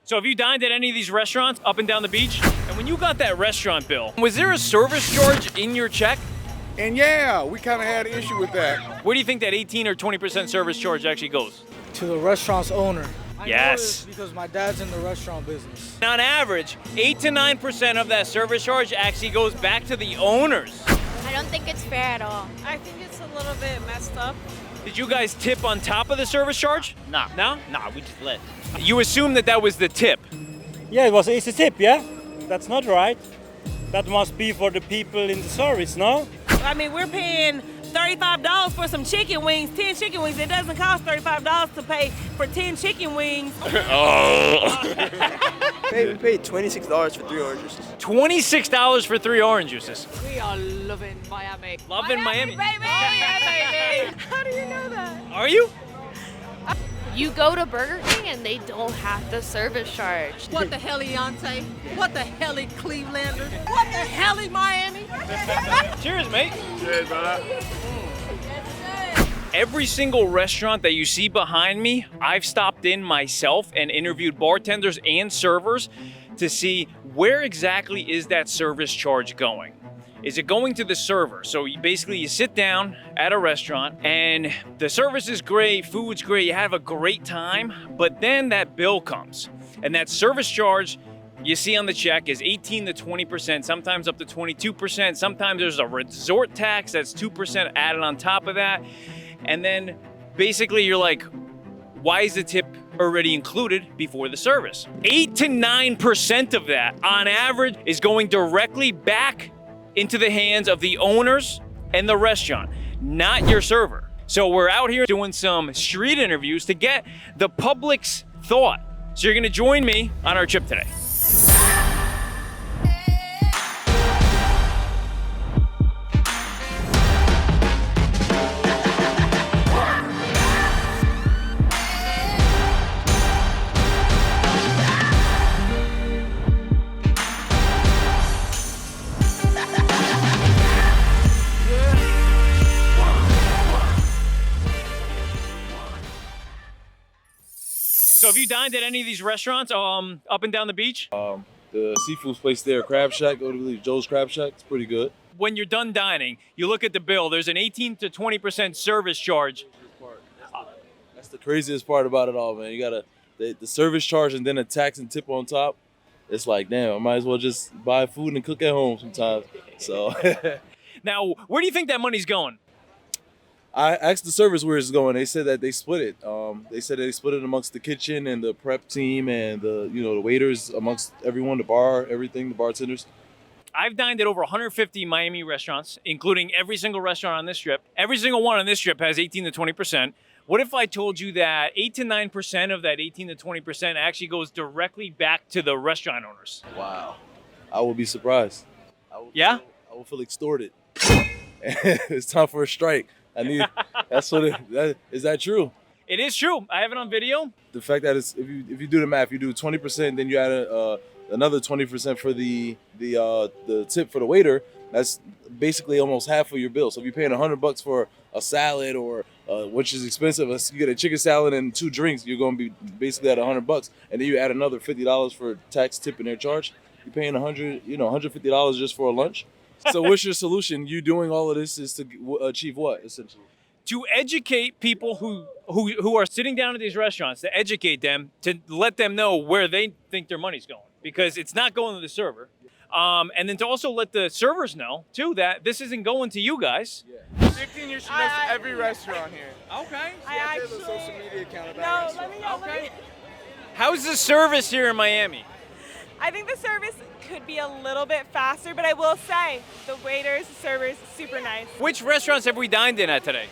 So have you dined at any of these restaurants up and down the beach? And when you got that restaurant bill, was there a service charge in your check? And yeah, we kind of had an issue with that. Where do you think that 18 or 20% service charge actually goes? To the restaurant's owner. I know Yes. this because my dad's in the restaurant business. On average, 8 to 9% of that service charge actually goes back to the owners. I don't think it's fair at all. I think it's a little bit messed up. Did you guys tip on top of the service charge? Nah. No? Nah, we just let. You assume that was the tip. Yeah, it's a tip, yeah? That's not right. That must be for the people in the service, no? I mean, we're paying $35 for some chicken wings, 10 chicken wings. It doesn't cost $35 to pay for 10 chicken wings. We paid $26 for 3 orange juices. $26 for 3 orange juices. We are loving Miami. Loving Miami. Baby! Baby! How do you know that? Are you? You go to Burger King and they don't have the service charge. What the hell, Eonte? What the hell, Clevelander? What the hell, Miami? Cheers, mate. Cheers, brother. Every single restaurant that you see behind me, I've stopped in myself and interviewed bartenders and servers to see where exactly is that service charge going. Is it going to the server? So you sit down at a restaurant and the service is great, food's great, you have a great time, but then that bill comes. And that service charge you see on the check is 18 to 20%, sometimes up to 22%. Sometimes there's a resort tax that's 2% added on top of that. And then basically you're like, why is the tip already included before the service? 8 to 9% of that on average is going directly back into the hands of the owners and the restaurant, not your server. So we're out here doing some street interviews to get the public's thought. So you're gonna join me on our trip today. So have you dined at any of these restaurants up and down the beach? The seafood place there, Crab Shack, go to Joe's Crab Shack. It's pretty good. When you're done dining, you look at the bill, there's an 18 to 20% service charge. That's the craziest part about it all, man. You got the service charge and then a tax and tip on top. It's like, damn, I might as well just buy food and cook at home sometimes. So Now, where do you think that money's going? I asked the service where it's going. They said that they split it. They said they split it amongst the kitchen and the prep team and the waiters, amongst everyone, the bar, everything, the bartenders. I've dined at over 150 Miami restaurants, including every single restaurant on this strip. Every single one on this strip has 18 to 20%. What if I told you that 8 to 9% of that 18 to 20% actually goes directly back to the restaurant owners? Wow. I will be surprised. Yeah? I will feel extorted. It's time for a strike. Is that true? It is true. I have it on video. The fact that if you do the math, you do 20%, then you add another 20% for the tip for the waiter. That's basically almost half of your bill. So if you're paying $100 for a salad or which is expensive, you get a chicken salad and 2 drinks, you're going to be basically at $100, and then you add another $50 for tax, tip, and their charge. You're paying $150 just for a lunch. So what's your solution? You doing all of this is to achieve what, essentially? To educate people who are sitting down at these restaurants, to educate them, to let them know where they think their money's going, because it's not going to the server. And then to also let the servers know, too, that this isn't going to you guys. Yeah. 15 years should miss every restaurant here. Okay. I have a social media account about No, restaurant. let me. How's the service here in Miami? I think the service could be a little bit faster, but I will say the waiters, the servers, super nice. Which restaurants have we dined in at today?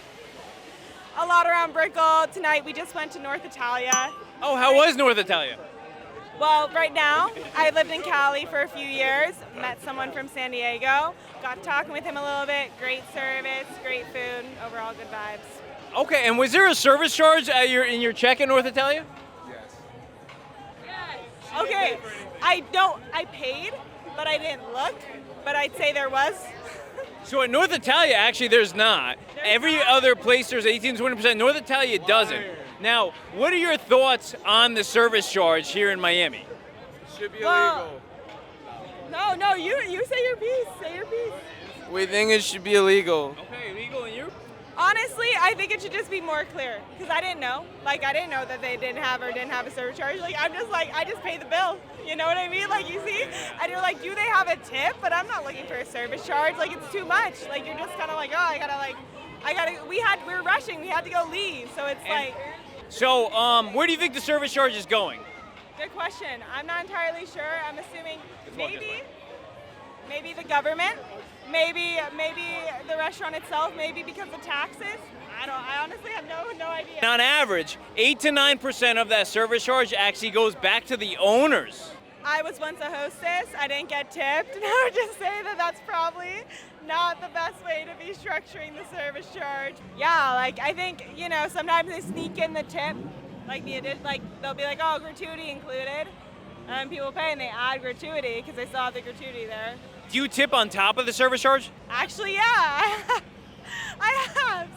A lot around Brickell. Tonight we just went to North Italia. Oh, how was North Italia? Well, right now, I lived in Cali for a few years, met someone from San Diego, got talking with him a little bit, great service, great food, overall good vibes. Okay, and was there a service charge in your check in North Italia? Yes. Okay, I paid, but I didn't look, but I'd say there was. So at North Italia, actually, there's not. Every other place, there's 18 to 20%. North Italia doesn't. Now, what are your thoughts on the service charge here in Miami? Should be Well- illegal. No, you say your piece. Say your piece. We think it should be illegal. Okay, legal and you? Honestly, I think it should just be more clear because I didn't know. Like, I didn't know that they didn't have a service charge. Like, I'm just like, I just pay the bill. You know what I mean? Like, you see? And you're like, do they have a tip? But I'm not looking for a service charge. Like, it's too much. Like, you're just kind of like, oh, we were rushing. We had to go leave. So it's like, So, where do you think the service charge is going? good question. I'm not entirely sure. I'm assuming walk this way. maybe the government, maybe the restaurant itself, maybe because of taxes. I honestly have no idea. On average, 8 to 9% of that service charge actually goes back to the owners. I was once a hostess. I didn't get tipped. And I would just say that that's probably not the best way to be structuring the service charge. Yeah, like I think, sometimes they sneak in the tip. Like they'll be like, oh, gratuity included. And people pay and they add gratuity because they saw the gratuity there. Do you tip on top of the service charge? Actually, yeah, I have.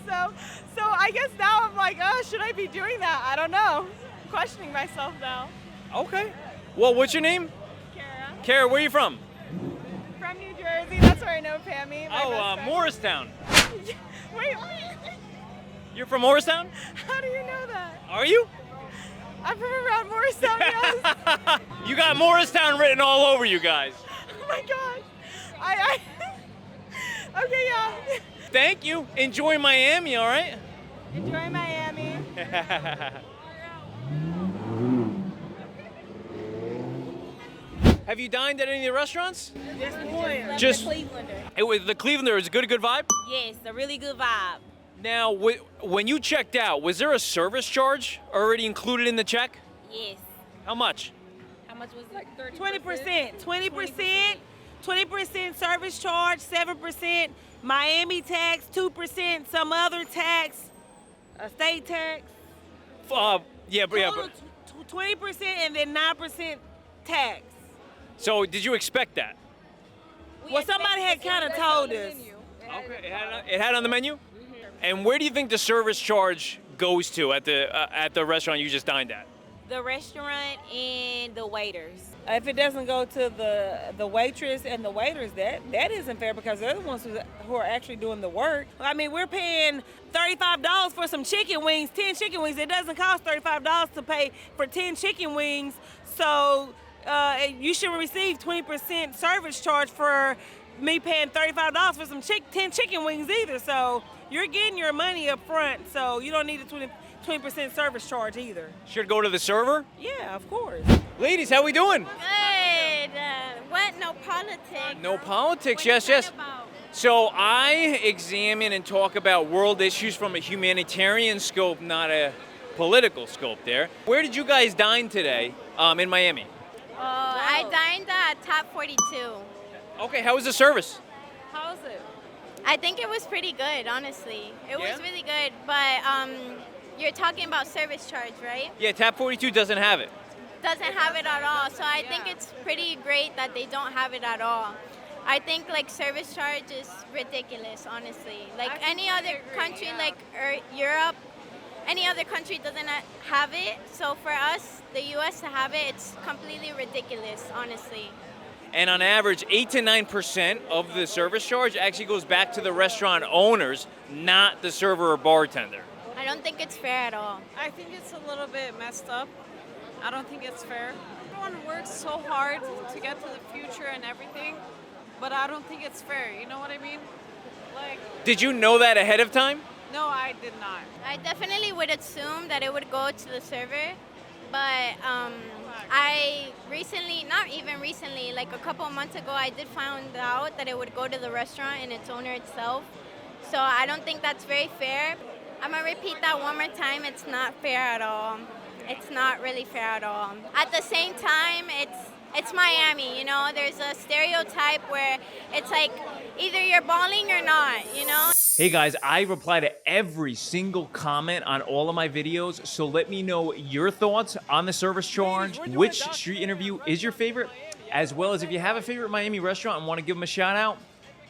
So I guess now I'm like, oh, should I be doing that? I don't know. I'm questioning myself now. Okay. Well, what's your name? Kara, Kara, where are you from? from New Jersey. That's where I know Pammy. my best friend. Morristown. Wait, You're from Morristown? how do you know that? Are you? I'm from around Morristown, yes. You got Morristown written all over you guys. Oh my gosh. I okay, yeah. Thank you. Enjoy Miami, all right? Enjoy Miami. Have you dined at any of the restaurants? Just Just the Clevelander. it was the Clevelander. Is it a good vibe? Yes, a really good vibe. Now, when you checked out, was there a service charge already included in the check? Yes. How much? How much was it? 20%. 20% service charge, 7% Miami tax, 2% some other tax, a state tax. Yeah, but Total 20% and then 9% tax. so did you expect that? Well, somebody had kind of told us. Okay, it had it on the menu. And where do you think the service charge goes to at the restaurant you just dined at? The restaurant and the waiters. If it doesn't go to the waitress and the waiters, that isn't fair because they're the ones who are actually doing the work. I mean, we're paying $35 for some chicken wings, 10 chicken wings. It doesn't cost $35 to pay for 10 chicken wings. So you should receive 20% service charge for me paying $35 for some 10 chicken wings either. So you're getting your money up front, so you don't need a 20% service charge either. Should go to the server? Yeah, of course. Ladies, how we doing? Good. What? No politics. No politics, yes. So I examine and talk about world issues from a humanitarian scope, not a political scope there. Where did you guys dine today in Miami? I dined at Top 42. Okay, how was the service? How was it? I think it was pretty good, honestly. It Yeah? was really good, but you're talking about service charge, right? Yeah, Tap 42 doesn't have it. Doesn't have it at all. So I think it's pretty great that they don't have it at all. I think like service charge is ridiculous, honestly. Like any other country, like Europe, any other country doesn't have it. So for us, the U.S. to have it, it's completely ridiculous, honestly. And on average, 8 to 9% of the service charge actually goes back to the restaurant owners, not the server or bartender. I don't think it's fair at all. I think it's a little bit messed up. I don't think it's fair. Everyone works so hard to get to the future and everything, but I don't think it's fair. You know what I mean? Like, Did you know that ahead of time? no, I did not. I definitely would assume that it would go to the server, but I recently, not even recently, like a couple of months ago, I did find out that it would go to the restaurant and its owner itself. So I don't think that's very fair. I'm gonna repeat that one more time. It's not fair at all. It's not really fair at all. At the same time, it's Miami, you know? There's a stereotype where it's like either you're balling or not, you know? Hey guys, I reply to every single comment on all of my videos, so let me know your thoughts on the service charge, which street interview is your favorite, as well as if you have a favorite Miami restaurant and want to give them a shout out,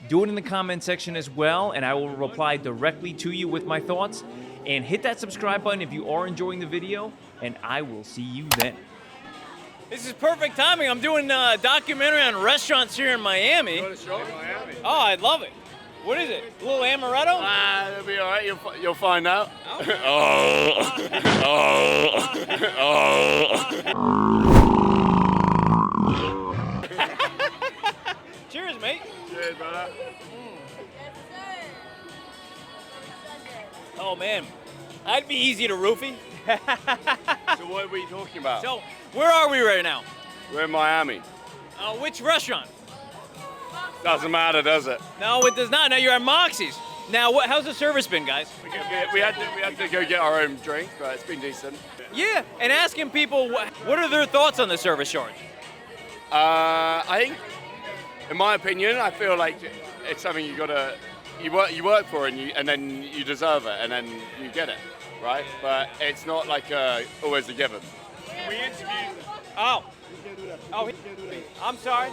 do it in the comment section as well, and I will reply directly to you with my thoughts. and hit that subscribe button if you are enjoying the video, and I will see you then. This is perfect timing. I'm doing a documentary on restaurants here in Miami. Oh, I'd love it. What is it? A little amaretto? It'll be all right. You'll find out. Cheers, mate. Cheers, brother. Oh, man. That'd be easy to roofie. So what were you talking about? So, where are we right now? We're in Miami. Which restaurant? Doesn't matter, does it? No, it does not. Now you're at Moxie's. Now, how's the service been, guys? We had to go get our own drink, but it's been decent. Yeah, and asking people what are their thoughts on the service charge? I think, in my opinion, I feel like it's something you work for, and then you deserve it, and then you get it, right? But it's not like always a given. We interviewed. Oh. Oh, I'm sorry.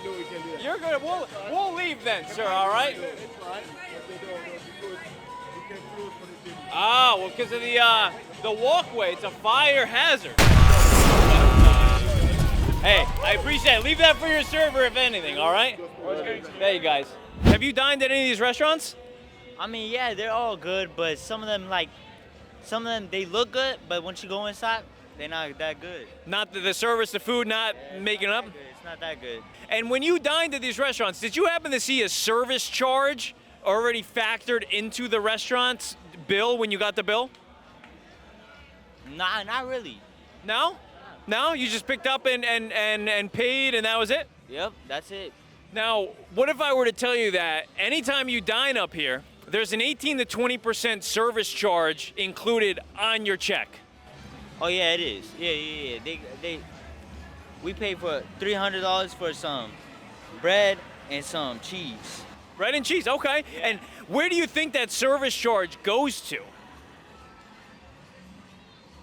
You're good. We'll leave then, sir. All right. Ah, well, because of the walkway, it's a fire hazard. Hey, I appreciate it. Leave that for your server, if anything. All right. Hey, guys. Have you dined at any of these restaurants? I mean, yeah, they're all good, but some of them they look good, but once you go inside, they're not that good. Not the service, the food, not making up? It's not that good. And when you dined at these restaurants, did you happen to see a service charge already factored into the restaurant's bill when you got the bill? Nah, not really. No? No? You just picked up and paid and that was it? Yep, that's it. Now, what if I were to tell you that anytime you dine up here, there's an 18 to 20% service charge included on your check? Oh yeah, it is. Yeah. We pay for $300 for some bread and some cheese. Bread and cheese, okay. Yeah. And where do you think that service charge goes to?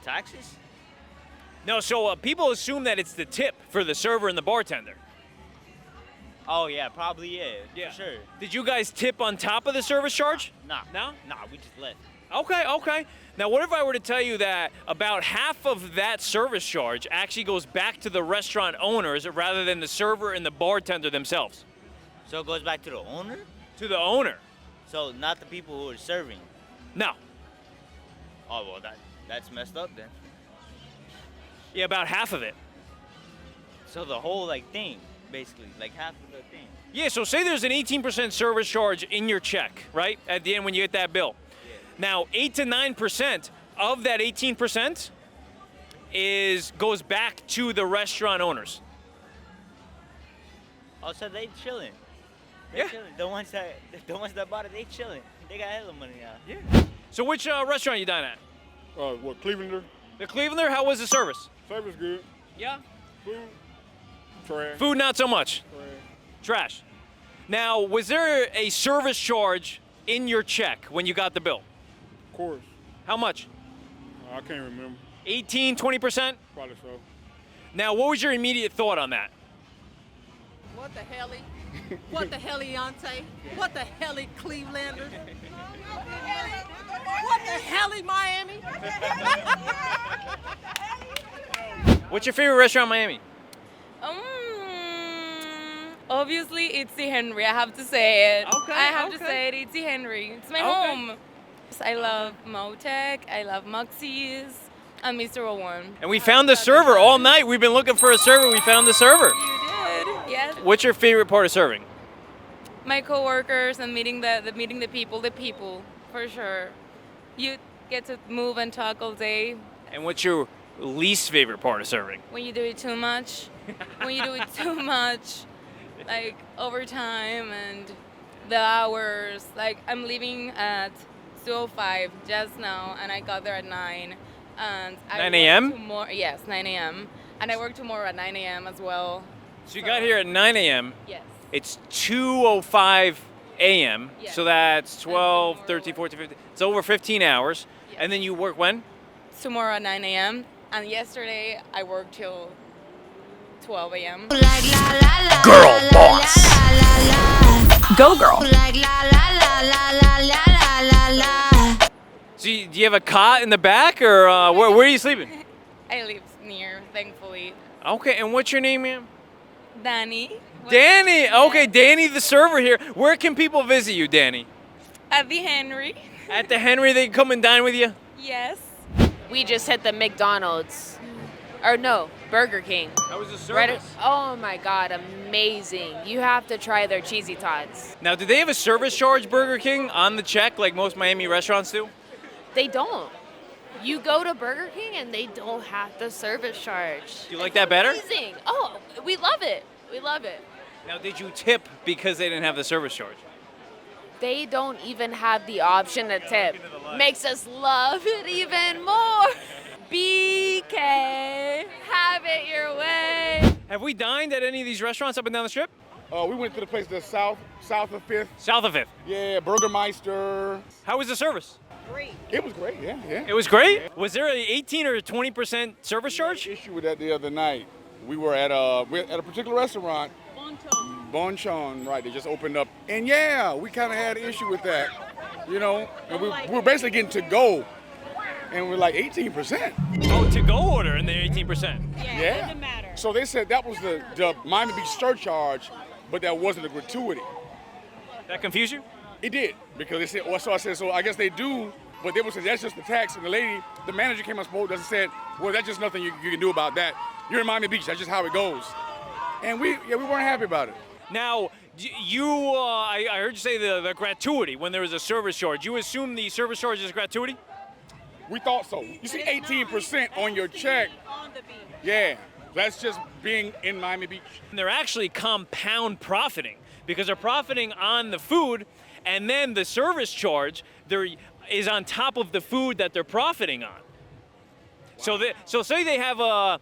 Taxes? No, so people assume that it's the tip for the server and the bartender. Oh yeah, probably yeah. For sure. Did you guys tip on top of the service charge? Nah. No? Nah, we just left. Okay. Now, what if I were to tell you that about half of that service charge actually goes back to the restaurant owners rather than the server and the bartender themselves? So it goes back to the owner? To the owner. So not the people who are serving? No. Oh, well, that's messed up then. Yeah, about half of it. So the whole, thing, basically, half of the thing. Yeah, so say there's an 18% service charge in your check, right, at the end when you get that bill. Now, 8 to 9% of that 18% goes back to the restaurant owners. Oh, so they chilling. Yeah. Chilling. The ones that bought it, they chilling. They got hella money now. Yeah. So which restaurant you dine at? Clevelander. The Clevelander. How was the service? Service good. Yeah. Food. Trash. Food not so much. Trash. Now, was there a service charge in your check when you got the bill? Of course. How much? I can't remember. 18, 20%? Probably so. Now, what was your immediate thought on that? What the hell? What the hell-iante? What the hell, Clevelander? What the hell, Miami? What's your favorite restaurant in Miami? Obviously, it's the Henry. I have to say it. Okay. I have to say it. It's the Henry. It's my home. I love Motec. I love Moxie's. And Mr. O'Warren. And we found the server all night. We've been looking for a server. We found the server. You did. Yes. What's your favorite part of serving? My coworkers and meeting the people for sure. You get to move and talk all day. And what's your least favorite part of serving? When you do it too much. When you do it too much. Overtime and the hours. I'm leaving at 2:05 just now, and I got there at 9. And 9 a.m.? Yes, 9 a.m. And I work tomorrow at 9 a.m. as well. So you got here at 9 a.m. Yes. It's 2:05 a.m. Yes. So that's 12, 13, 14, 15. It's over 15 hours. Yes. And then you work when? Tomorrow at 9 a.m. And yesterday I worked till 12 a.m. Girl boss. Go girl. So do you have a cot in the back, or where are you sleeping? I live near, thankfully. Okay, and what's your name, ma'am? Danny. Danny. Okay, Danny, the server here. Where can people visit you, Danny? At the Henry. At the Henry, they can come and dine with you? Yes. We just hit the McDonald's. Or no, Burger King. How was the service? Right, oh my God, amazing. You have to try their cheesy tots. Now, do they have a service charge, Burger King, on the check like most Miami restaurants do? They don't. You go to Burger King and they don't have the service charge. Do you like that better? Amazing. Oh, we love it. We love it. Now, did you tip because they didn't have the service charge? They don't even have the option to tip. Makes us love it even more. BK, have it your way. Have we dined at any of these restaurants up and down the strip? We went to the place that's south of 5th. South of 5th? Yeah, Burgermeister. How was the service? Great. It was great, yeah. It was great? Was there an 18 or 20% service charge? Issue with that the other night. We were at a particular restaurant. Bonchon, right, they just opened up. And yeah, we kind of had an issue with that, you know. And we were basically getting to go. And we're like 18%. Oh, to go order and they're 18%. Yeah. Doesn't matter. So they said that was the Miami Beach surcharge, but that wasn't a gratuity. That confused you? It did, because they said, well, so I said, so I guess they do, but they would say that's just the tax. And the manager came on spoke and said, well, that's just nothing you can do about that. You're in Miami Beach, that's just how it goes. And we weren't happy about it. Now, I heard you say the gratuity when there was a service charge. You assume the service charge is gratuity? We thought so. You see 18% on your check. On the beach. Yeah, that's just being in Miami Beach. And they're actually compound profiting because they're profiting on the food, and then the service charge is on top of the food that they're profiting on. Wow. So say they have a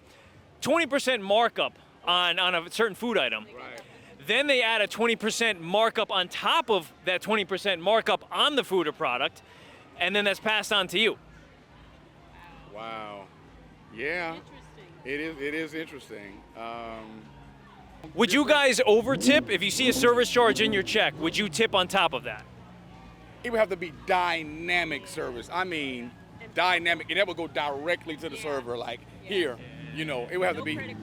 20% markup on a certain food item. Right. Then they add a 20% markup on top of that 20% markup on the food or product, and then that's passed on to you. Wow. Yeah. It is interesting. Would you guys over tip if you see a service charge in your check? Would you tip on top of that? It would have to be dynamic service. I mean, dynamic, and that would go directly to the server, like here. You know, it would have to be.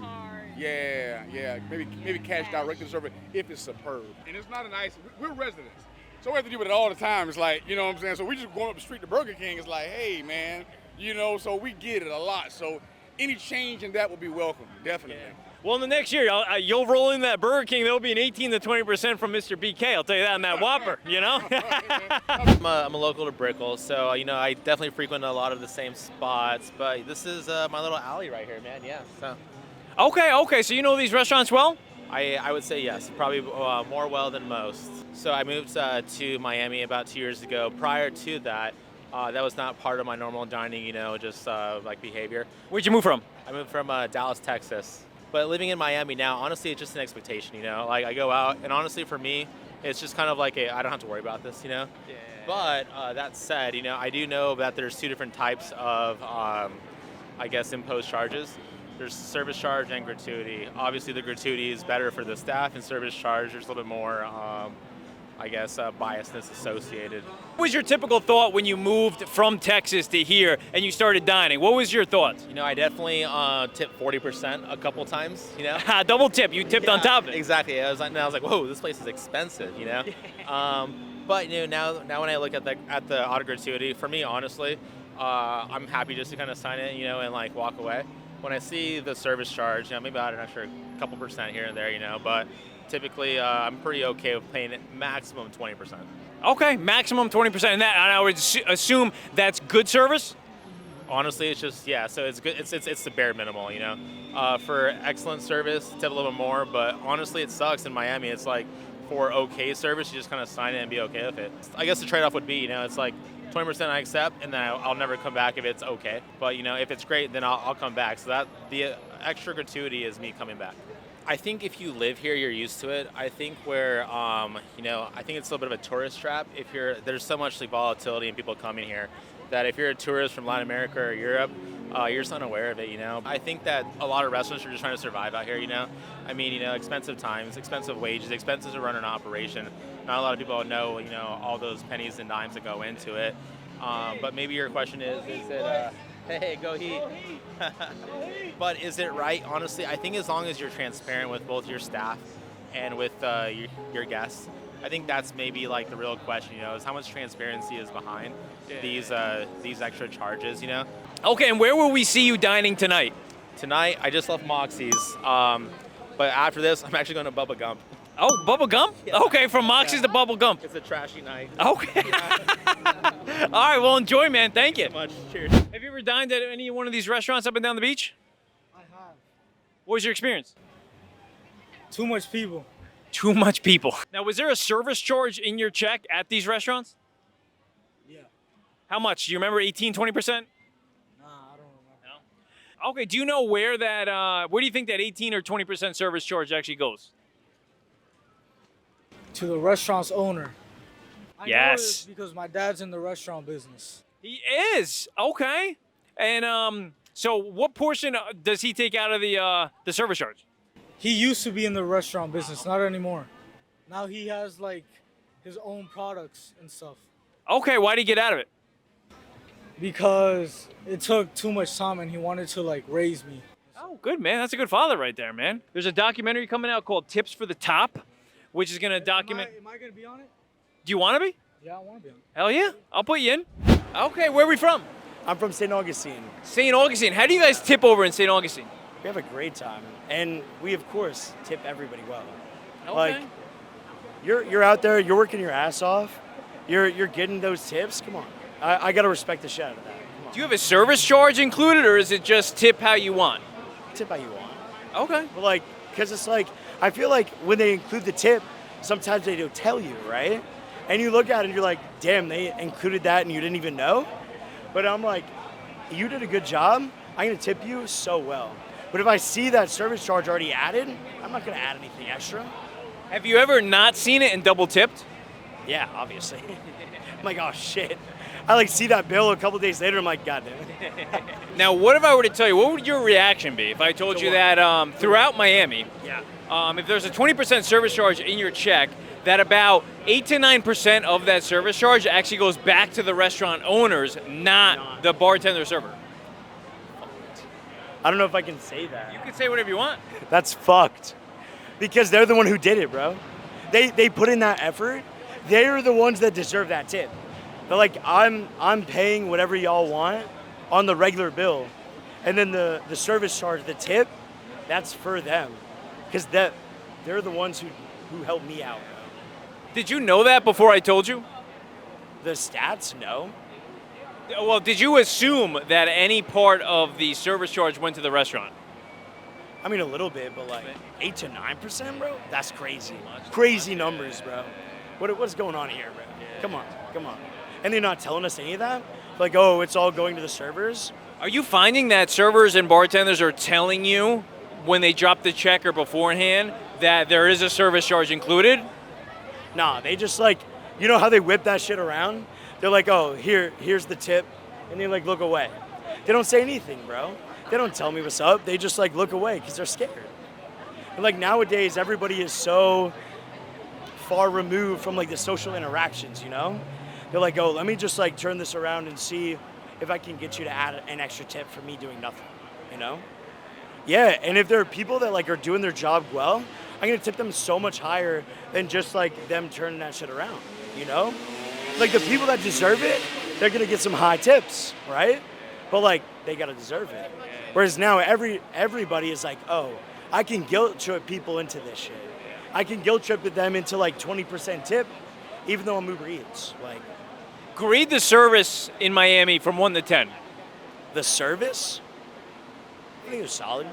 Yeah. Maybe cash directly to the server if it's superb. And it's not a nice. We're residents, so we have to deal with it all the time. It's like, you know what I'm saying. So we just going up the street to Burger King. It's like, hey man, you know. So we get it a lot. So any change in that will be welcome, definitely. Yeah. Well, in the next year, you'll roll in that Burger King. There'll be an 18 to 20% from Mr. BK. I'll tell you that in that Whopper, you know? I'm a local to Brickell, so, you know, I definitely frequent a lot of the same spots, but this is my little alley right here, man, yeah. So. Okay, so you know these restaurants well? I would say yes, probably more well than most. So I moved to Miami about 2 years ago. Prior to that, that was not part of my normal dining, you know, just like behavior. Where'd you move from? I moved from Dallas, Texas. But living in Miami now, honestly, it's just an expectation, you know? Like, I go out, and honestly, for me, it's just kind of like I don't have to worry about this, you know? Yeah. But that said, you know, I do know that there's two different types of, I guess, imposed charges. There's service charge and gratuity. Obviously, the gratuity is better for the staff, and service charge, there's a little bit more, I guess, biasness associated. What was your typical thought when you moved from Texas to here and you started dining? What was your thoughts? You know, I definitely tipped 40% a couple times, you know? Double tip, you tipped on top of it. Exactly, I was like, whoa, this place is expensive, you know? But, you know, now when I look at the auto gratuity, for me, honestly, I'm happy just to kind of sign it, you know, and like walk away. When I see the service charge, you know, maybe I don't know, sure, a couple percent here and there, you know, but typically, I'm pretty okay with paying it maximum 20%. Okay, maximum 20%, and I would assume that's good service. Honestly, it's just so it's good. It's the bare minimal, you know. For excellent service, tip a little bit more, but honestly, it sucks in Miami. It's like for okay service, you just kind of sign it and be okay with it. I guess the trade-off would be, you know, it's like 20% I accept, and then I'll never come back if it's okay. But you know, if it's great, then I'll come back. So that the extra gratuity is me coming back. I think if you live here, you're used to it. I think where, you know, I think it's a little bit of a tourist trap. There's so much like volatility and people coming here that if you're a tourist from Latin America or Europe, you're just unaware of it, you know. I think that a lot of restaurants are just trying to survive out here, you know. I mean, you know, expensive times, expensive wages, expenses to run an operation. Not a lot of people know, you know, all those pennies and dimes that go into it. But maybe your question is it, hey, go Heat. But is it right? Honestly, I think as long as you're transparent with both your staff and with your guests, I think that's maybe like the real question, is how much transparency is behind these extra charges, Okay, and where will we see you dining tonight? Tonight, I just left Moxie's, but after this, I'm actually going to Bubba Gump. Oh, Bubba Gump? Yeah. Okay, from Moxie's to Bubba Gump. It's a trashy night. Okay. All right, well, enjoy, man. Thank you. Much. Cheers. Have you ever dined at any one of these restaurants up and down the beach? I have. What was your experience? Too much people. Too much people. Now, was there a service charge in your check at these restaurants? Yeah. How much? Do you remember 18, 20%? Nah, I don't remember. No? Okay, do you know where where do you think that 18 or 20% service charge actually goes? To the restaurant's owner. I know Yes. this because my dad's in the restaurant business. He is. Okay. And so what portion does he take out of the service charge? He used to be in the restaurant business, not anymore. Now he has like his own products and stuff. Okay, why'd he get out of it? Because it took too much time and he wanted to like raise me. Oh, good, man. That's a good father right there, man. There's a documentary coming out called Tips for the Top, which is going to document... Am I going to be on it? Do you want to be? Yeah, I want to be on it. Hell yeah. I'll put you in. Okay, where are we from? I'm from St. Augustine. St. Augustine. How do you guys tip over in St. Augustine? We have a great time, and we of course tip everybody well. Okay. Like, you're out there, you're working your ass off, you're getting those tips. Come on, I gotta respect the shit out of that. Come on. Do you have a service charge included, or is it just tip how you want? Tip how you want. Okay. But like, cause it's like I feel like when they include the tip, sometimes they don't tell you, right? And you look at it and you're like, damn, they included that and you didn't even know. But I'm like, you did a good job. I'm gonna tip you so well. But if I see that service charge already added, I'm not gonna add anything extra. Have you ever not seen it and double tipped? Yeah, obviously. I'm like, oh shit. I like see that bill a couple days later, I'm like, God damn it. Now, what if I were to tell you, what would your reaction be if I told you that throughout Miami, if there's a 20% service charge in your check, that about 8 to 9% of that service charge actually goes back to the restaurant owners, not the bartender server? I don't know if I can say that. You can say whatever you want. That's fucked. Because they're the one who did it, bro. They put in that effort. They're the ones that deserve that tip. They're like, I'm paying whatever y'all want on the regular bill. And then the service charge, the tip, that's for them. Because they're the ones who helped me out. Did you know that before I told you? The stats, no. Well, did you assume that any part of the service charge went to the restaurant? I mean, a little bit, but like 8 to 9%, bro? That's crazy. Crazy numbers, bro. What's going on here, bro? Come on. And they're not telling us any of that? Like, oh, it's all going to the servers? Are you finding that servers and bartenders are telling you when they drop the check or beforehand that there is a service charge included? Nah, they just like, you know how they whip that shit around? They're like, oh, here's the tip, and they like look away. They don't say anything, bro. They don't tell me what's up. They just like look away because they're scared. And like nowadays, everybody is so far removed from like the social interactions, you know? They're like, oh, let me just like turn this around and see if I can get you to add an extra tip for me doing nothing, you know? Yeah, and if there are people that like are doing their job well, I'm gonna tip them so much higher than just like them turning that shit around, you know? Like the people that deserve it, they're gonna get some high tips, right? But like they gotta deserve it. Whereas now everybody is like, oh, I can guilt trip people into this shit. I can guilt trip them into like 20% tip, even though I'm Uber Eats. Like, grade the service in Miami from 1 to 10. The service? I think it was solid.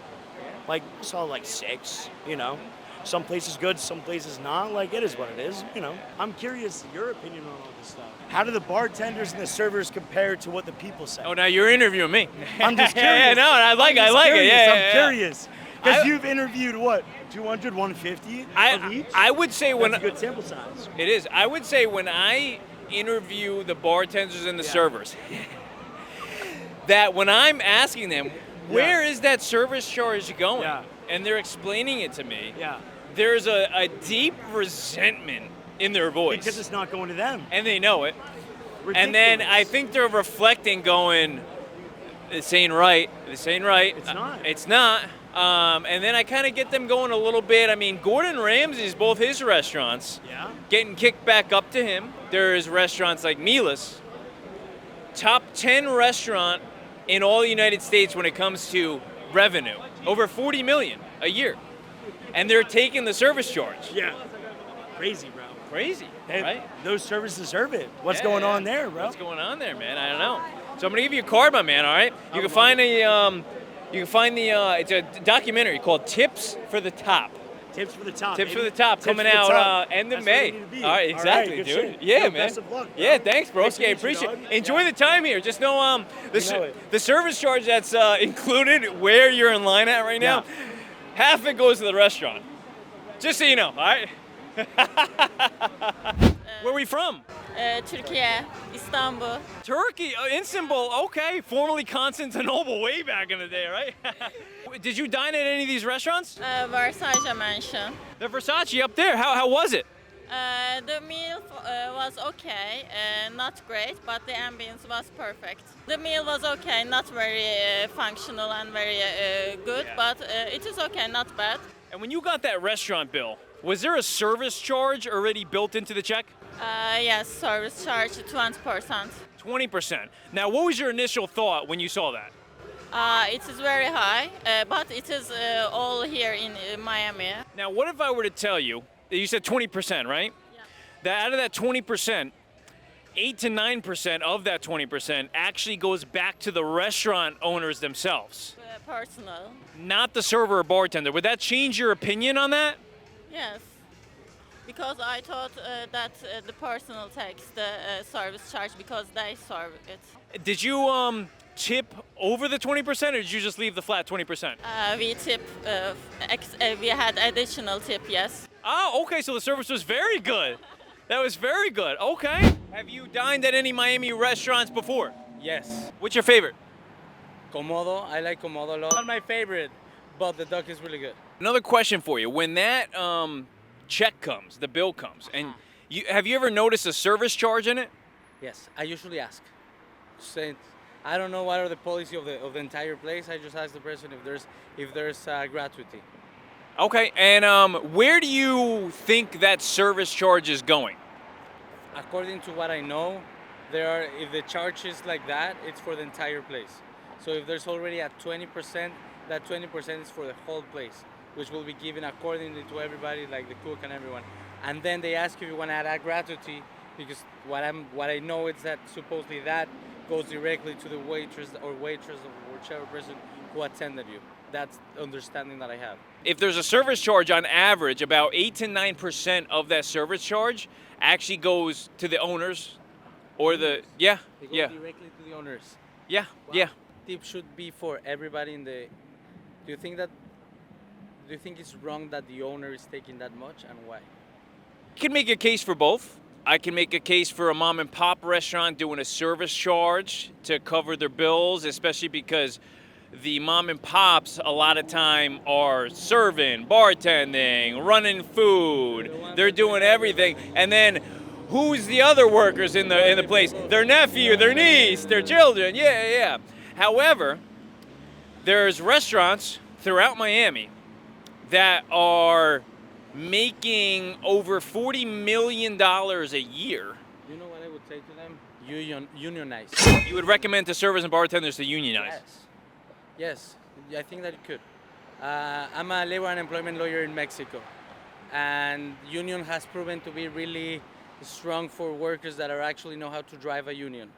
Like solid like 6, you know. Some places good, some places not. Like, it is what it is, you know. I'm curious your opinion on all this stuff. How do the bartenders and the servers compare to what the people say? Oh, now you're interviewing me. I'm just curious. Yeah, no, I like it. Yeah, I'm curious. Because you've interviewed, what, 200, 150 of each? I would say That's a good sample size. It is. I would say when I interview the bartenders and the servers, that when I'm asking them, where is that service charge going? And they're explaining it to me. There's a deep resentment in their voice. Because it's not going to them. And they know it. And then I think they're reflecting, going, "This ain't right. This ain't right. It's not. It's not." And then I kind of get them going a little bit. I mean, Gordon Ramsay's, both his restaurants, getting kicked back up to him. There's restaurants like Mila's, top 10 restaurant in all the United States when it comes to revenue, over 40 million a year, and they're taking the service charge. Yeah, crazy, bro. Crazy, Hey, right? Those servers deserve it. What's Yeah, going yeah. on there, bro? What's going on there, man? I don't know. So I'm gonna give you a card, my man. All right. You can find it's a documentary called "Tips for the Top." Tips for the top. Tips baby. for the Top Tips coming for the out top. end of That's where May. we need to be. All right, exactly, good dude. shit. Yeah, Yo, man. Best of luck, bro. Yeah, thanks, broski. I Nice to meet you, appreciate it. dog. Enjoy the time here. Just know You know it. the service charge that's included where you're in line at right now, half of it goes to the restaurant. Just so you know, all right? Where are we from? Turkey, Istanbul. Turkey, Istanbul, okay. Formerly Constantinople, way back in the day, right? Did you dine at any of these restaurants? Versace Mansion. The Versace up there, how was it? The meal was okay, not great, but the ambience was perfect. The meal was okay, not very functional and very good, but it is okay, not bad. And when you got that restaurant bill, was there a service charge already built into the check? Yes, service charge 20%. 20%. Now, what was your initial thought when you saw that? It is very high, but it is all here in Miami. Now, what if I were to tell you, you said 20%, right? Yeah. That out of that 20%, 8 to 9% of that 20% actually goes back to the restaurant owners themselves, Personal. not the server or bartender. Would that change your opinion on that? Yes, because I thought that the personal takes the service charge because they serve it. Did you tip over the 20% or did you just leave the flat 20%? We tip, we had additional tip, yes. Oh, okay, so the service was very good. That was very good, okay. Have you dined at any Miami restaurants before? Yes. What's your favorite? Komodo. I like Komodo a lot. Not my favorite, but the duck is really good. Another question for you. When that check comes, the bill comes, and have you ever noticed a service charge in it? Yes, I usually ask. Since I don't know what are the policy of the entire place, I just ask the person if there's gratuity. Okay, and where do you think that service charge is going? According to what I know, if the charge is like that, it's for the entire place. So if there's already at 20%, that 20% is for the whole place, which will be given accordingly to everybody, like the cook and everyone. And then they ask if you want to add gratuity, because what I know is that supposedly that goes directly to the waitress or whichever person who attended you. That's the understanding that I have. If there's a service charge, on average, about 8 to 9% of that service charge actually goes to the owners, or They go directly to the owners. Yeah, Wow. yeah. Tip should be for everybody in the. Do you think it's wrong that the owner is taking that much, and why? I can make a case for both. I can make a case for a mom and pop restaurant doing a service charge to cover their bills, especially because the mom and pops a lot of time are serving, bartending, running food. They're doing everything. And then who's the other workers in the place? Their nephew, their niece, their children. Yeah. However, there's restaurants throughout Miami that are making over $40 million a year. You know what I would say to them? Unionize. You would recommend to servers and bartenders to unionize? Yes, I think that it could. I'm a labor and employment lawyer in Mexico, and union has proven to be really strong for workers that actually know how to drive a union.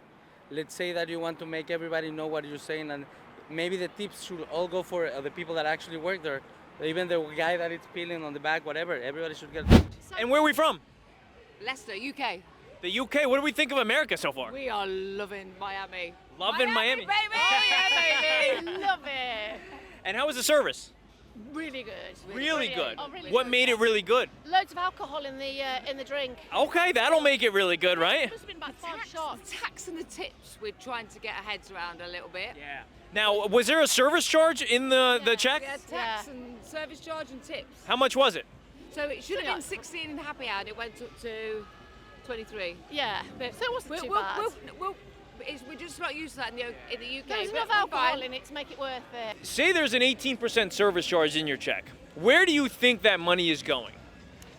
Let's say that you want to make everybody know what you're saying, and maybe the tips should all go for the people that actually work there. Even the guy that is peeling on the back, whatever, everybody should get. And where are we from? Leicester, UK. The UK. What do we think of America so far? We are loving Miami. Loving Miami. Baby! Oh yeah, baby! Love it. And how was the service? Really good. Really good. Oh, really What good. made it really good? Loads of alcohol in the drink. Okay, that'll make it really good, right? Must have been about 5 shots. The tax and the tips, we're trying to get our heads around a little bit. Yeah. Now, was there a service charge in the check? We had tax and service charge and tips. How much was it? So it should have been 16 in happy hour, and it went up to 23. Yeah, but so it wasn't too bad. We're just not used to that in the UK. There's but enough we're alcohol fine. in it to make it worth it. Say there's an 18% service charge in your check. Where do you think that money is going?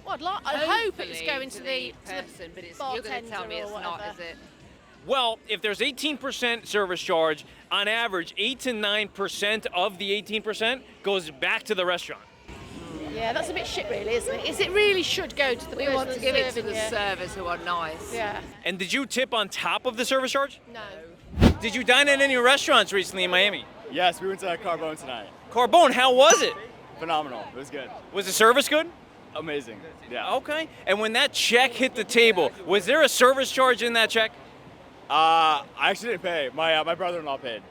Well, I hope it's Hopefully going to the person, but it's, you're going to tell me bartender it's or not, whatever. is it? Well, if there's 18% service charge, on average, 8 to 9% of the 18% goes back to the restaurant. Yeah, that's a bit shit, really, isn't it? Is it really should go to the We person want to give it to serving the you? servers who are nice. Yeah. And did you tip on top of the service charge? No. Did you dine at any restaurants recently in Miami? Yes, we went to Carbone tonight. Carbone, how was it? Phenomenal. It was good. Was the service good? Amazing. Yeah. Okay. And when that check hit the table, was there a service charge in that check? I actually didn't pay. My brother-in-law paid.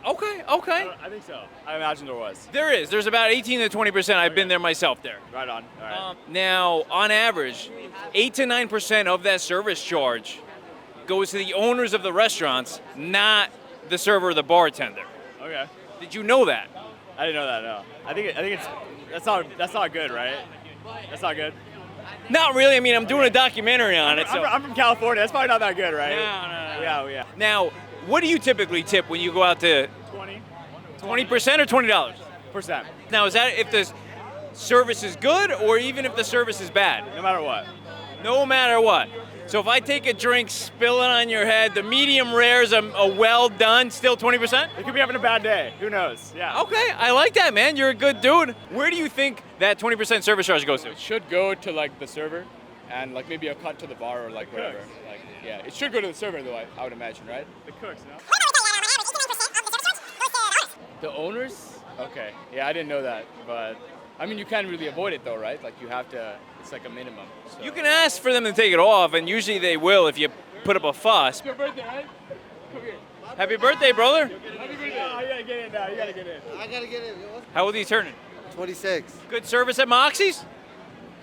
Okay. I think so. I imagine there was. There is. There's about 18 to 20%. I've been there myself there. Right on. All right. Now, on average, 8 to 9% of that service charge goes to the owners of the restaurants, not the server or the bartender. Okay. Did you know that? I didn't know that. No. I think it's that's not good, right? That's not good. Not really. I mean, I'm doing a documentary on it. So. I'm from California. That's probably not that good, right? No. Yeah. Now, what do you typically tip when you go out to 20. 20% or $20? Percent. Now, is that if the service is good or even if the service is bad? No matter what. No matter what. So if I take a drink, spill it on your head, the medium rare is a well done, still 20%? They could be having a bad day. Who knows? Yeah. Okay, I like that, man. You're a good dude. Where do you think that 20% service charge goes to? It should go to like the server, and like maybe a cut to the bar or like whatever. Like yeah, it should go to the server though. I would imagine, right? The cooks, no? The owners? Okay. Yeah, I didn't know that, but I mean you can't really avoid it though, right? Like you have to. It's like a minimum. So. You can ask for them to take it off, and usually they will if you put up a fuss. It's your birthday, right? Come here. Happy birthday, brother. Happy birthday. Oh, you gotta get in now. You gotta get in. I gotta get in. How old are you turning? 26. Good service at Moxie's?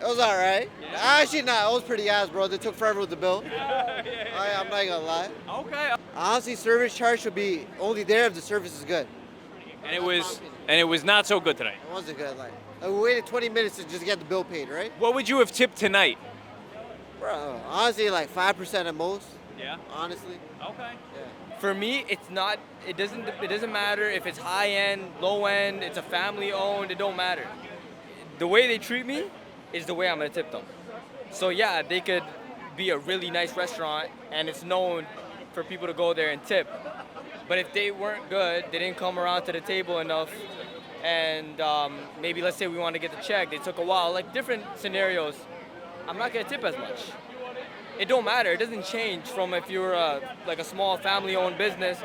It was all right. Actually, not. It was pretty ass, bro. They took forever with the bill. I'm not gonna lie. Okay. Honestly, service charge should be only there if the service is good. And it was not so good tonight. It wasn't good. Like we waited 20 minutes to just get the bill paid, right? What would you have tipped tonight? Bro, honestly, like 5% at most. Yeah. Honestly. Okay. Yeah. For me, it's not. It doesn't matter if it's high end, low end. It's a family owned. It don't matter. The way they treat me is the way I'm gonna tip them. So yeah, they could be a really nice restaurant and it's known for people to go there and tip. But if they weren't good, they didn't come around to the table enough, and maybe let's say we want to get the check, they took a while, like different scenarios, I'm not gonna tip as much. It don't matter. It doesn't change from if you're like a small family-owned business.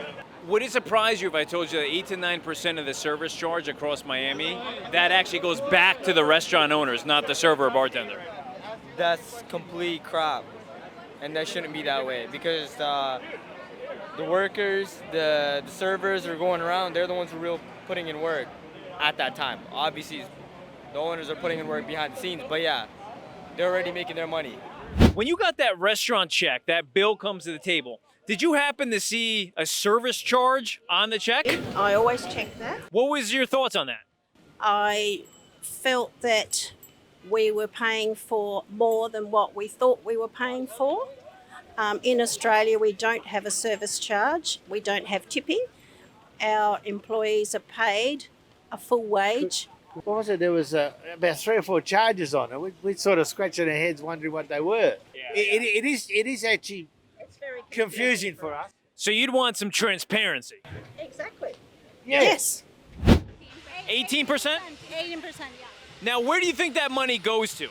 Would it surprise you if I told you that 8 to 9% of the service charge across Miami, that actually goes back to the restaurant owners, not the server or bartender? That's complete crap, and that shouldn't be that way because the workers, the servers are going around. They're the ones who are real putting in work at that time. Obviously, the owners are putting in work behind the scenes, but yeah, they're already making their money. When you got that restaurant check, that bill comes to the table, did you happen to see a service charge on the check? I always check that. What was your thoughts on that? I felt that we were paying for more than what we thought we were paying for. In Australia, we don't have a service charge. We don't have tipping. Our employees are paid a full wage. What was it? There was about 3 or 4 charges on it. We sort of scratching our heads wondering what they were. It is actually confusing for us. So you'd want some transparency. Exactly. Yes. 18%? 18%, yeah. Now, where do you think that money goes to?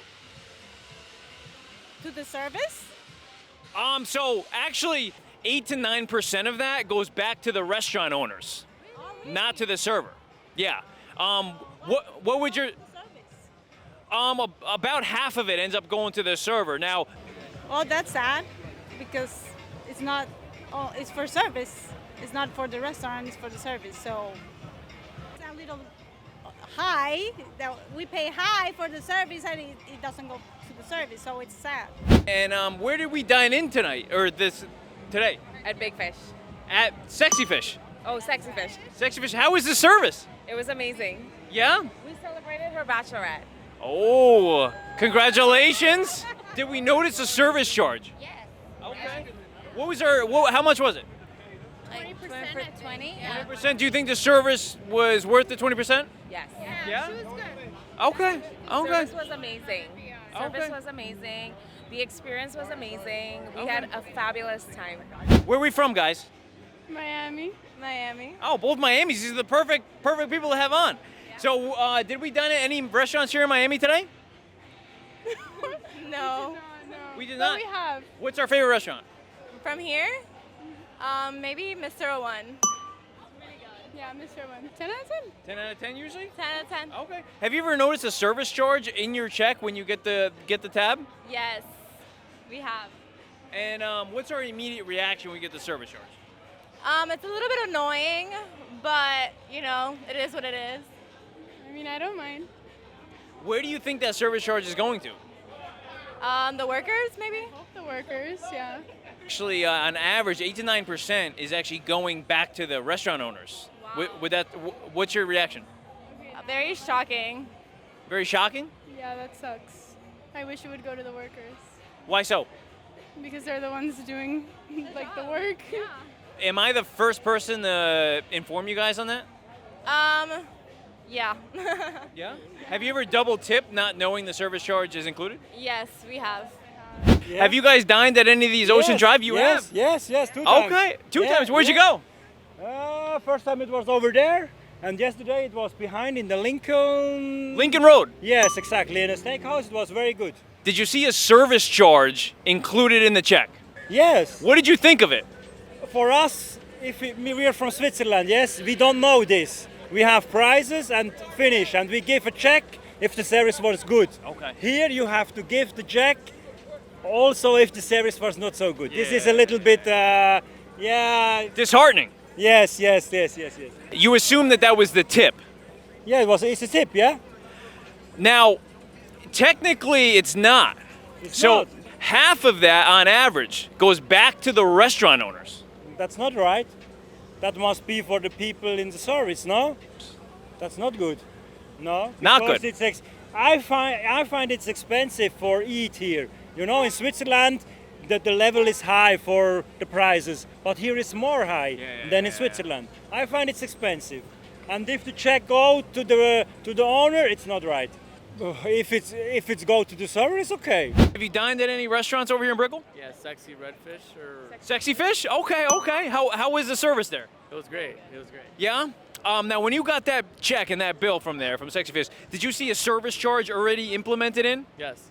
To the service? So actually, 8 to 9% of that goes back to the restaurant owners, not to the server. Yeah. What would your about half of it ends up going to the server. Now, oh, that's sad because it's not. Oh, it's for service. It's not for the restaurant. It's for the service. So it's a little high. That we pay high for the service, and it doesn't go to the service. So it's sad. And where did we dine in tonight or today? At Big Fish. At Sexy Fish. Oh, Sexy Fish. Sexy Fish. How was the service? It was amazing. Yeah? We celebrated her bachelorette. Oh, congratulations. Did we notice a service charge? Yes. What was how much was it? 20%. 20? Yeah. 20%. Do you think the service was worth the 20%? Yes. Yeah? She was good. Okay. Okay. Service was amazing. Service was amazing. The experience was amazing. We had a fabulous time. Where are we from, guys? Miami. Oh, both Miamis. These are the perfect people to have on. So, did we dine at any restaurants here in Miami today? No. We did But not. we have. What's our favorite restaurant? From here? Maybe Mr. One. Yeah, Mr. One. 10 out of 10? 10 out of 10 usually? 10 out of 10. Okay. Have you ever noticed a service charge in your check when you get the tab? Yes, we have. And what's our immediate reaction when we get the service charge? It's a little bit annoying, but you know, it is what it is. I mean, I don't mind. Where do you think that service charge is going to? The workers, maybe? The workers, yeah. Actually, on average, 8 to 9% is actually going back to the restaurant owners. Wow. With that, what's your reaction? Very shocking. Very shocking? Yeah, that sucks. I wish it would go to the workers Why so? because they're the ones doing like the work. Am I the first person to inform you guys on that? Yeah. Yeah. Have you ever double tipped not knowing the service charge is included? Yes, we have. Have you guys dined at any of these Ocean Drive? You have? Yes, 2 times. Okay, two Yeah, times. Where'd you yeah. go? First time it was over there, and yesterday it was behind in the Lincoln Road. Yes, exactly. In a steakhouse, it was very good. Did you see a service charge included in the check? Yes. What did you think of it? For us, if we are from Switzerland, yes, we don't know this. We have prices and finish, and we give a check if the service was good. Okay. Here you have to give the check also if the service was not so good. This is a little bit, disheartening. Yes. You assume that was the tip. Yeah, it's a tip, yeah? Now, technically, it's not. Not. Half of that, on average, goes back to the restaurant owners. That's not right. That must be for the people in the service, no? That's not good. No? Not because good. I find it's expensive for eat here. You know, in Switzerland, the level is high for the prices, but here it's more high than in Switzerland. I find it's expensive. And if the check go to the owner, it's not right. If it's go to the server, it's okay. Have you dined at any restaurants over here in Brickell? Yeah, Sexy Redfish or. Sexy Fish? Okay. How was the service there? It was great. Yeah? Now, when you got that check and that bill from Sexy Fish, did you see a service charge already implemented in? Yes.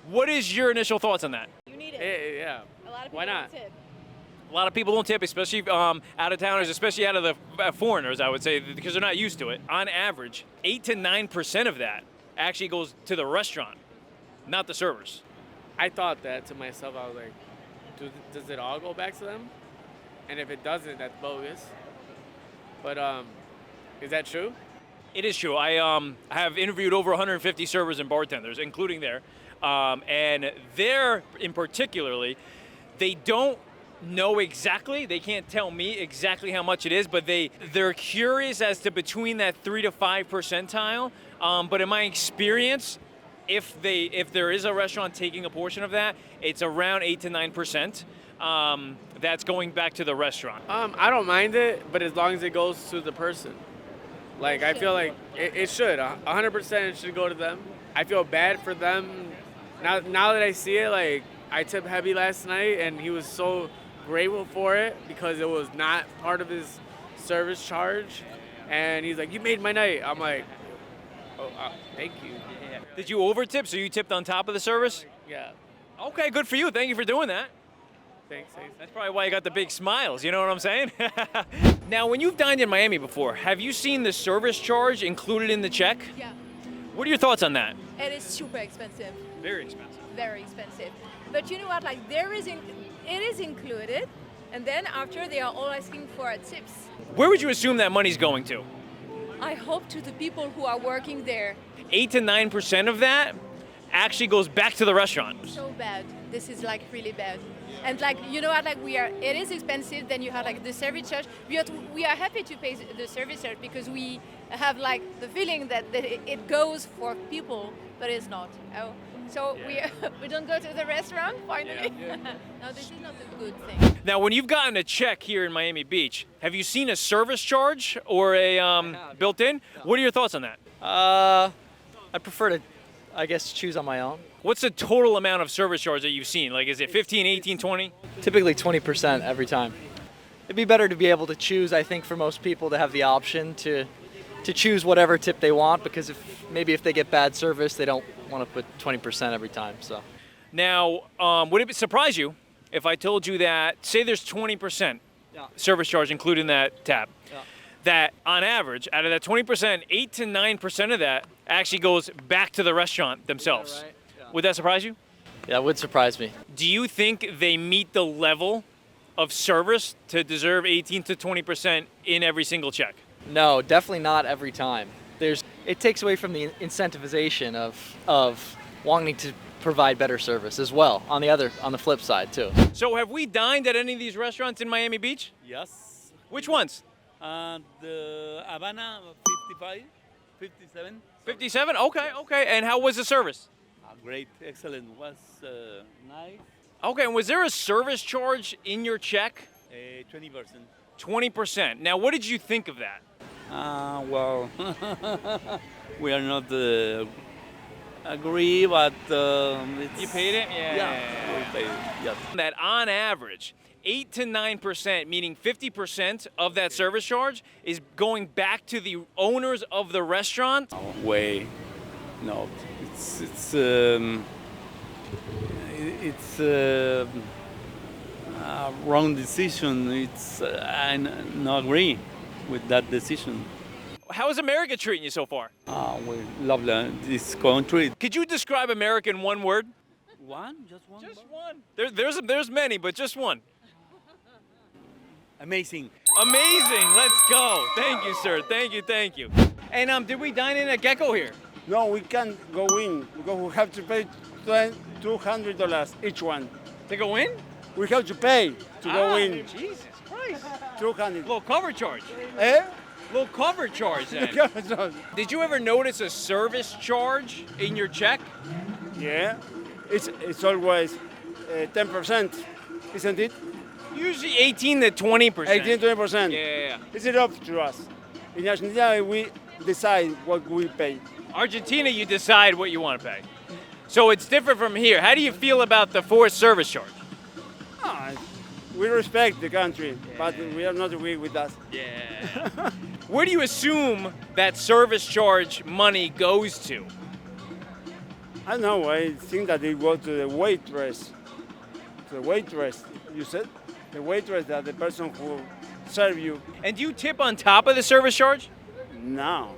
What is your initial thoughts on that? You need it. Yeah. A lot of people Why not? don't tip. A lot of people don't tip, especially out of towners, especially out of the foreigners, I would say, because they're not used to it. On average, 8 to 9% of that actually goes to the restaurant, not the servers. I thought that to myself. I was like, does it all go back to them? And if it doesn't, that's bogus. But is that true? It is true. I have interviewed over 150 servers and bartenders, including there. And there, in particularly, they don't know exactly. They can't tell me exactly how much it is, but they're curious as to between that 3 to 5 percentile. But in my experience, if there is a restaurant taking a portion of that, it's around 8 to 9%. That's going back to the restaurant. I don't mind it, but as long as it goes to the person. Like, I feel like it should. 100% it should go to them. I feel bad for them. Now that I see it, like, I tipped heavy last night, and he was so grateful for it because it was not part of his service charge. And he's like, you made my night. I'm like, oh, thank you. Yeah. Did you over tip? So you tipped on top of the service? Yeah. Okay, good for you. Thank you for doing that. Thanks. That's probably why you got the big smiles, you know what I'm saying? Now, when you've dined in Miami before, have you seen the service charge included in the check? Yeah. What are your thoughts on that? It is super expensive. Very expensive. Very expensive. But you know what? Like it is included, and then after they are all asking for tips. Where would you assume that money's going to? I hope to the people who are working there. 8 to 9% of that actually goes back to the restaurant. So bad. This is like really bad. And like, you know what, like it is expensive, then you have like the service charge. We are happy to pay the service charge because we have like the feeling that it goes for people but it's not. Oh, so we don't go to the restaurant finally. No, this is not a good thing. Now, when you've gotten a check here in Miami Beach, have you seen a service charge or a built-in? What are your thoughts on that? I prefer to, I guess, choose on my own. What's the total amount of service charge that you've seen? Like, is it 15, 18, 20? Typically 20% every time. It'd be better to be able to choose, I think, for most people to have the option to choose whatever tip they want, because if they get bad service, they don't want to put 20% every time. So. Now, would it surprise you if I told you that, say there's 20% service charge included in that tab, that on average, out of that 20%, 8 to 9% of that actually goes back to the restaurant themselves? Would that surprise you? Yeah, it would surprise me. Do you think they meet the level of service to deserve 18 to 20% in every single check? No, definitely not every time. It takes away from the incentivization of wanting to provide better service as well, on the flip side too. So have we dined at any of these restaurants in Miami Beach? Yes. Which ones? The Havana, 55, 57. 57? Okay. And how was the service? Great, excellent. Was nice. Okay, and was there a service charge in your check? 20%. 20%. Now, what did you think of that? Well, we are not agree, but it's... You paid it? Yeah. We paid it, yes. That on average, 8 to 9%, meaning 50% of that service charge, is going back to the owners of the restaurant? No, it's a wrong decision. I not agree with that decision. How is America treating you so far? We love this country. Could you describe America in one word? One? Just one? Just one. There's many, but just one. Amazing. Amazing. Let's go. Thank you, sir. Thank you. And did we dine in at Gecko here? No, we can't go in because we have to pay $200 each one. To go in? We have to pay to go in. Jesus Christ. 200. Little cover charge. Eh? Little cover charge then. Did you ever notice a service charge in your check? Yeah. It's always 10%, isn't it? Usually 18 to 20%. 18 to 20%. Yeah. It's up to us. In Argentina, we decide what we pay. Argentina, you decide what you want to pay. So it's different from here. How do you feel about the forced service charge? We respect the country, but we are not agree with that. Yeah. Where do you assume that service charge money goes to? I don't know. I think that it goes to the waitress. To the waitress, you said? The waitress, that the person who serve you. And do you tip on top of the service charge? No.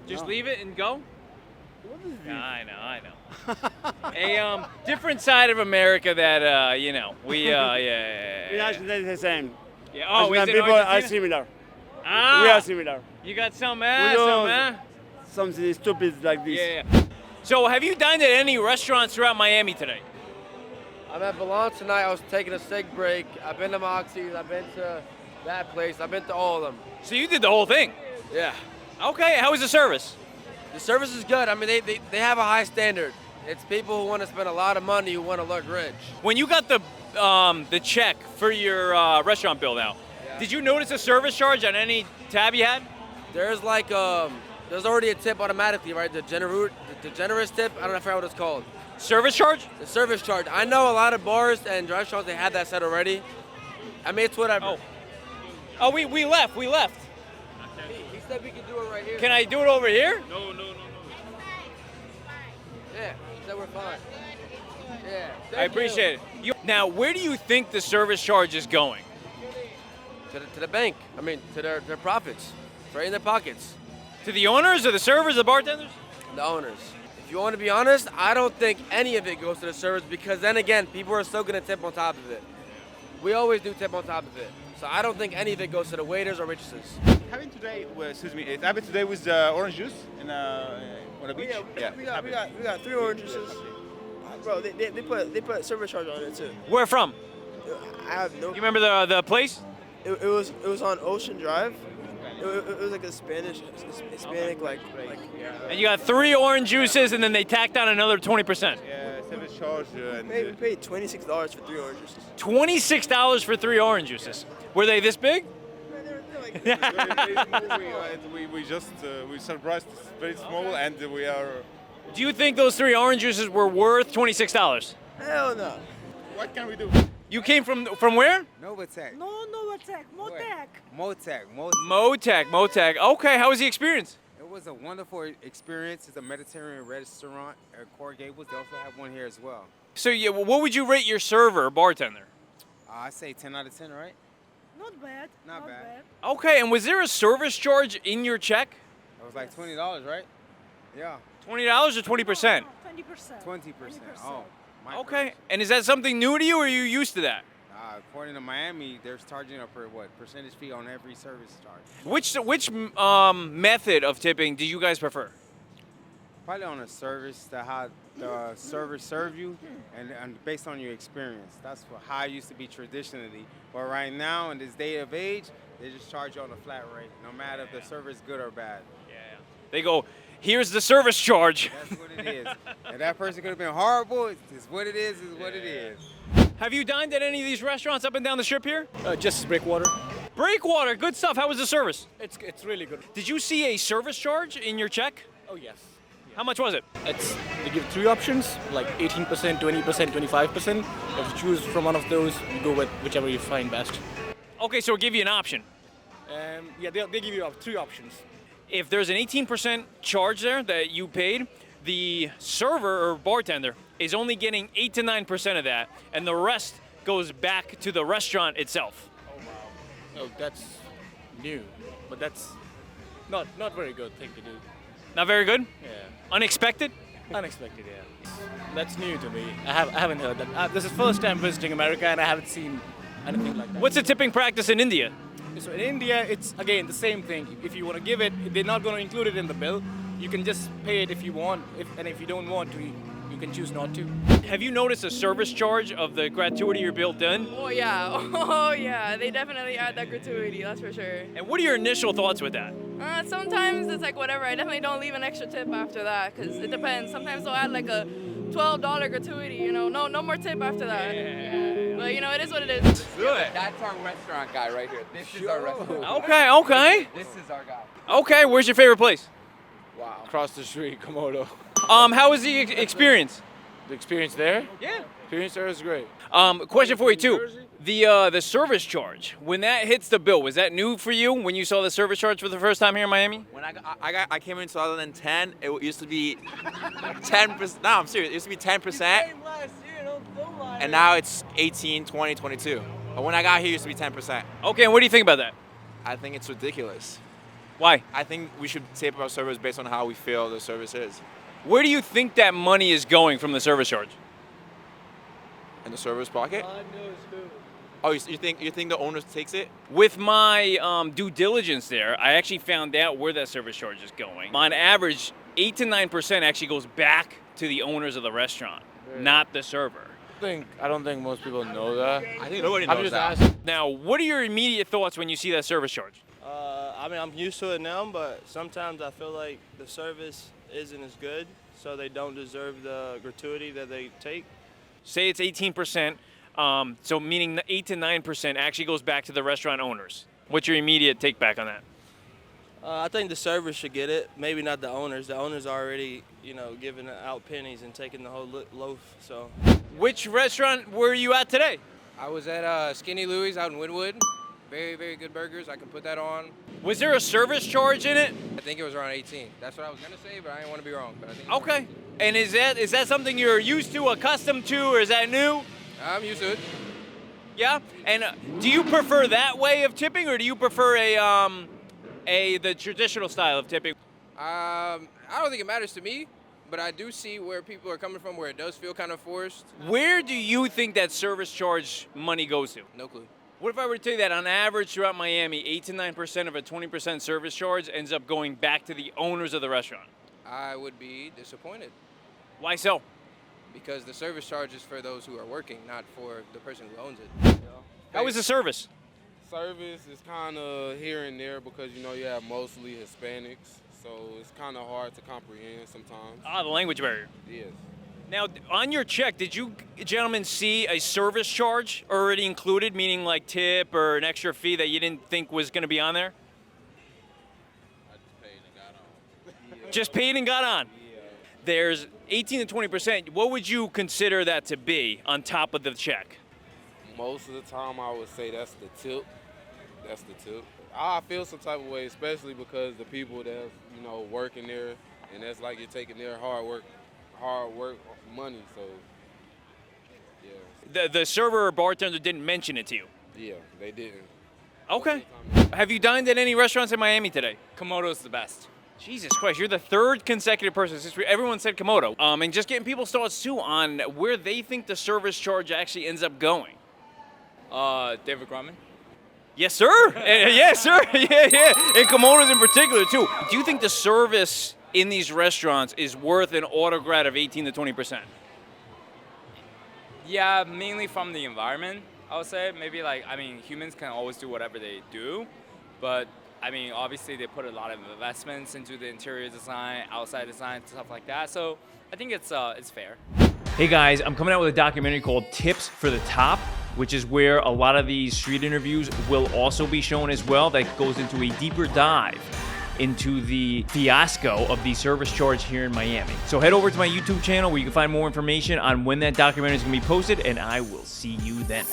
Just leave it and go? What is this? I know. A different side of America that we In Argentina, it's the same. Yeah. Oh, is it people Argentina? are similar. Ah, We are similar. You got some something stupid like this. Yeah. So have you dined at any restaurants throughout Miami today? I'm at Balance tonight. I was taking a cig break. I've been to Moxie's. I've been to that place. I've been to all of them. So you did the whole thing? Yeah. Okay. How was the service? The service is good. I mean, they have a high standard. It's people who want to spend a lot of money who want to look rich. When you got the check for your restaurant bill now, did you notice a service charge on any tab you had? There's like there's already a tip automatically, right? The generous tip. I don't know if I forgot what it's called. Service charge? The service charge. I know a lot of bars and restaurants, they have that set already. I mean, it's whatever. Oh, we left. He said we could do it right here. Can I do it over here? No. Yeah, he said we're fine. Yeah. I appreciate it. Now, where do you think the service charge is going? To the bank. I mean, to their profits. Right in their pockets. To the owners or the servers, the bartenders? The owners. If you want to be honest, I don't think any of it goes to the servers because then again, people are still going to tip on top of it. We always do tip on top of it. So I don't think any of it goes to the waiters or waitresses. Having today, it's happened today with orange juice on the beach. We got 3 orange juices. Bro, they put service charge on it too. Where from? I have no. You remember the place? It was on Ocean Drive. It was like a Spanish, Hispanic, like yeah. And you got 3 orange juices, and then they tacked on another 20%. Yeah, service charge. We paid $26 for 3 orange juices. $26 for 3 orange juices. Were they this big? we just we surprised it's very small, and we are. Do you think those 3 orange juices were worth $26? Hell no. What can we do? You came from where? Novatech. No, Novatech, Motec. Motec. Okay, how was the experience? It was a wonderful experience. It's a Mediterranean restaurant at Coral Gables. They also have one here as well. So yeah, what would you rate your server or bartender? I say 10 out of 10, right? Not bad. Not bad. Okay, and was there a service charge in your check? It was like $20, right? Yeah. $20 or 20%? 20%. 20%. Oh. Okay, and is that something new to you, or are you used to that? According to Miami, they're charging a percentage fee on every service charge. Which method of tipping do you guys prefer? Probably on a service, how the server serve you, and based on your experience. That's how it used to be traditionally. But right now, in this day of age, they just charge you on a flat rate, no matter if the service is good or bad. Yeah. They go, here's the service charge. That's what it is. And that person could have been horrible. It's what it is what it is. Have you dined at any of these restaurants up and down the strip here? Just Breakwater. Breakwater, good stuff. How was the service? It's really good. Did you see a service charge in your check? Oh yes. How much was it? They give 3 options, like 18%, 20%, 25%. If you choose from one of those, you go with whichever you find best. Okay, so it'll give you an option. Yeah, they give you 3 options. If there's an 18% charge there that you paid, the server or bartender is only getting 8 to 9% of that, and the rest goes back to the restaurant itself. Oh wow. Oh, that's new, but that's not very good thing to do. Not very good? Yeah. Unexpected? Unexpected, yeah. That's new to me. I haven't heard that. This is first time visiting America, and I haven't seen anything like that. What's the tipping practice in India? So in India, it's again the same thing. If you want to give it, they're not going to include it in the bill. You can just pay it if you want, and if you don't want to, you can choose not to. Have you noticed a service charge of the gratuity you're built in? Oh yeah, they definitely add that gratuity, that's for sure. And what are your initial thoughts with that? Sometimes it's like whatever, I definitely don't leave an extra tip after that, because it depends. Sometimes they'll add like a $12 gratuity, no more tip after that. But it is what it is. Good. That's our restaurant guy right here. This is our restaurant. Okay. This is our guy. Okay, where's your favorite place? Wow. Across the street, Komodo. How was the experience? The experience there? Yeah. Experience there is great. Question for you too. The service charge, when that hits the bill, was that new for you when you saw the service charge for the first time here in Miami? When I came in 2010, it used to be 10%. No, I'm serious. It used to be 10%. And now it's 18, 20, 22. But when I got here, it used to be 10%. Okay, and what do you think about that? I think it's ridiculous. Why? I think we should tip our servers based on how we feel the service is. Where do you think that money is going from the service charge? In the server's pocket? Oh, you think the owner takes it? With my due diligence there, I actually found out where that service charge is going. On average, 8 to 9% actually goes back to the owners of the restaurant, not the server. I don't think most people know that. I think nobody knows that. Now, what are your immediate thoughts when you see that service charge? I mean, I'm used to it now, but sometimes I feel like the service isn't as good, so they don't deserve the gratuity that they take. Say it's 18%, so meaning the 8 to 9% actually goes back to the restaurant owners. What's your immediate take back on that? I think the servers should get it, maybe not the owners. The owners are already, giving out pennies and taking the whole loaf, so. Which restaurant were you at today? I was at Skinny Louie's out in Woodwood. Very, very good burgers. I can put that on. Was there a service charge in it? I think it was around 18. That's what I was gonna say, but I didn't want to be wrong. But I think okay. And is that something you're used to, accustomed to, or is that new? I'm used to it. Yeah. And do you prefer that way of tipping, or do you prefer the traditional style of tipping? I don't think it matters to me, but I do see where people are coming from, where it does feel kind of forced. Where do you think that service charge money goes to? No clue. What if I were to tell you that on average throughout Miami, 8 to 9% of a 20% service charge ends up going back to the owners of the restaurant? I would be disappointed. Why so? Because the service charge is for those who are working, not for the person who owns it. How was the service? Service is kind of here and there because, you know, you have mostly Hispanics, so it's kind of hard to comprehend sometimes. Ah, the language barrier. Yes. Now, on your check, did you gentlemen see a service charge already included, meaning like tip or an extra fee that you didn't think was going to be on there? Just paid and got on. There's 18 to 20%. What would you consider that to be on top of the check? Most of the time, I would say that's the tip. That's the tip. I feel some type of way, especially because the people that's, you know, working there, and that's like you're taking their hard work money. So, yeah. The server or bartender didn't mention it to you? Yeah, they didn't. Okay. Have you dined at any restaurants in Miami today? Komodo's the best. Jesus Christ, you're the third consecutive person since everyone said Komodo. And just getting people's thoughts too on where they think the service charge actually ends up going. David Grumman. Yes, sir. Yes, sir. Yeah. And Komodos in particular too. Do you think the service in these restaurants is worth an autograph of 18 to 20%? Yeah, mainly from the environment, I would say. Maybe humans can always do whatever they do, but obviously they put a lot of investments into the interior design, outside design, stuff like that. So I think it's fair. Hey guys, I'm coming out with a documentary called Tips for the Top, which is where a lot of these street interviews will also be shown as well. That goes into a deeper dive into the fiasco of the service charge here in Miami. So head over to my YouTube channel where you can find more information on when that documentary is going to be posted, and I will see you then.